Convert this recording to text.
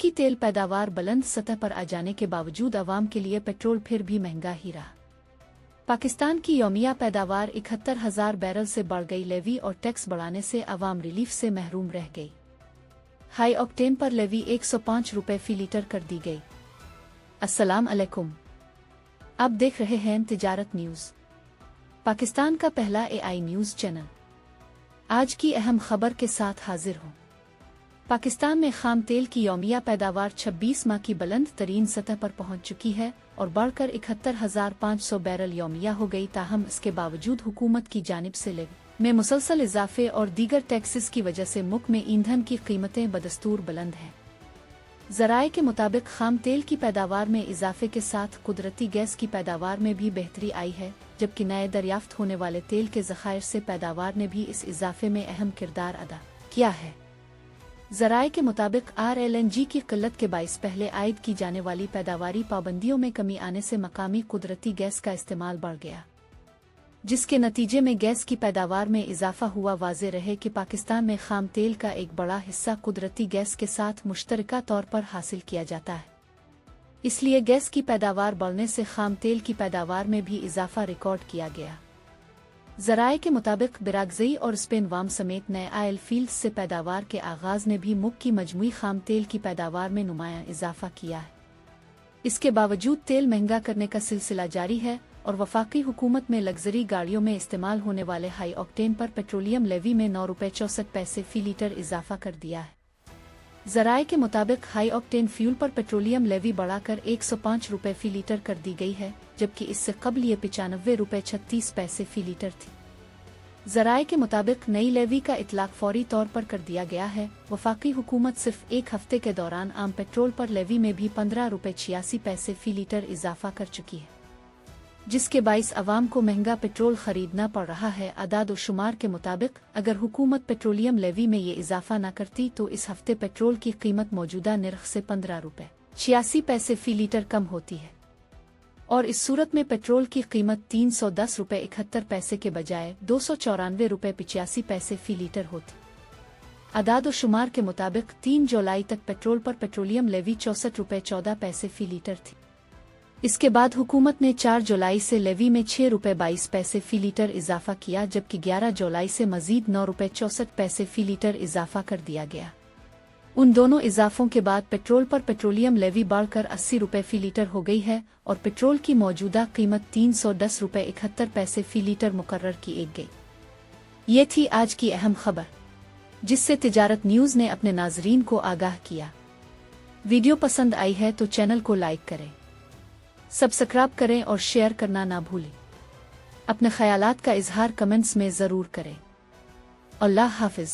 की तेल पैदावार बुलंद सतह पर आ जाने के बावजूद अवाम के लिए पेट्रोल फिर भी महंगा ही रहा। पाकिस्तान की यौमिया पैदावार 71,000 बैरल से बढ़ गई। लेवी और टैक्स बढ़ाने से अवाम रिलीफ से महरूम रह गई। हाई ऑक्टेन पर लेवी 105 रुपये फी लीटर कर दी गई। अस्सलाम अलैकुम। आप देख रहे हैं तिजारत न्यूज़, पाकिस्तान का पहला AI न्यूज़ चैनल। आज की अहम खबर के साथ हाजिर हूँ। पाकिस्तान में खाम तेल की यौमिया पैदावार 26 माह की बुलंद तरीन सतह पर पहुँच चुकी है और बढ़कर 71,500 बैरल यौमिया हो गई। ताहम इसके बावजूद हुकूमत की जानिब से लेवी में मुसलसल इजाफे और दीगर टैक्सेस की वजह से मुल्क में ईंधन की कीमतें बदस्तूर बुलंद हैं। ज़राए के मुताबिक खाम तेल की पैदावार में इजाफे के साथ कुदरती गैस की पैदावार में भी बेहतरी आई है, जबकि नए दरियाफ्त होने वाले तेल के ज़खायर से पैदावार ने भी इस इजाफे में अहम किरदार अदा किया है। ज़राए के मुताबिक RLNG की किल्लत के बाइस पहले आयद की जाने वाली पैदावारी पाबंदियों में कमी आने से मकामी कुदरती गैस का इस्तेमाल बढ़ गया, जिसके नतीजे में गैस की पैदावार में इजाफा हुआ। वाज़े रहे कि पाकिस्तान में खाम तेल का एक बड़ा हिस्सा कुदरती गैस के साथ मुश्तरका तौर पर हासिल किया जाता है, इसलिए गैस की पैदावार बढ़ने से खाम तेल की पैदावार में भी इजाफा रिकॉर्ड किया गया। ज़राए के मुताबिक बिरागज़ई और स्पेन वाम समेत नए आयल फील्ड से पैदावार के आगाज़ ने भी मुल्क की मजमूई खाम तेल की पैदावार में नुमायां इजाफा किया है। इसके बावजूद तेल महंगा करने का सिलसिला जारी है और वफाकी हुकूमत में लग्जरी गाड़ियों में इस्तेमाल होने वाले हाई ऑक्टेन पर पेट्रोलियम लेवी में 9 रुपये 64 पैसे फी लीटर इजाफा कर दिया है। ज़राए के मुताबिक हाई ऑक्टेन फ्यूल पर पेट्रोलियम लेवी बढ़ाकर 105 रुपये फी लीटर कर दी गई है, जबकि इससे कबल ये 95 रुपये 36 पैसे फी लीटर थी। ज़राए के मुताबिक नई लेवी का इतलाक फौरी तौर पर कर दिया गया है। वफाकी हुकूमत सिर्फ एक हफ्ते के दौरान आम पेट्रोल पर लेवी में भी 15 रुपये 86 पैसे फी लीटर इजाफा कर चुकी है, जिसके बाइस अवाम को महंगा पेट्रोल खरीदना पड़ रहा है। अदाद व शुमार के मुताबिक अगर हुकूमत पेट्रोलियम लेवी में ये इजाफा न करती तो इस हफ्ते पेट्रोल की कीमत मौजूदा निर्ख से 15 रुपये 86 पैसे फी लीटर कम होती है और इस सूरत में पेट्रोल की कीमत 310 रुपये 71 पैसे के बजाय 294 रुपये 85 पैसे फी लीटर होती। अदाद व शुमार के मुताबिक 3 जुलाई तक पेट्रोल पर पेट्रोलियम लेवी 64 रुपये 14 पैसे फी लीटर थी। इसके बाद हुकूमत ने 4 जुलाई से लेवी में 6 रुपये 22 पैसे फी लीटर इजाफा किया, जबकि 11 जुलाई से मजीद 9 रुपये 64 पैसे फी लीटर इजाफा कर दिया गया। उन दोनों इजाफों के बाद पेट्रोल पर पेट्रोलियम लेवी बढ़कर 80 रुपये फी लीटर हो गई है और पेट्रोल की मौजूदा कीमत 310 रुपये 71 पैसे फी लीटर मुकर्रर की गई। ये थी आज की अहम खबर, जिससे तिजारत न्यूज़ ने अपने नाजरीन को आगाह किया। वीडियो पसंद आई है तो चैनल को लाइक करें, सब्सक्राइब करें और शेयर करना ना भूलें। अपने ख्यालात का इजहार कमेंट्स में ज़रूर करें। अल्लाह हाफिज़।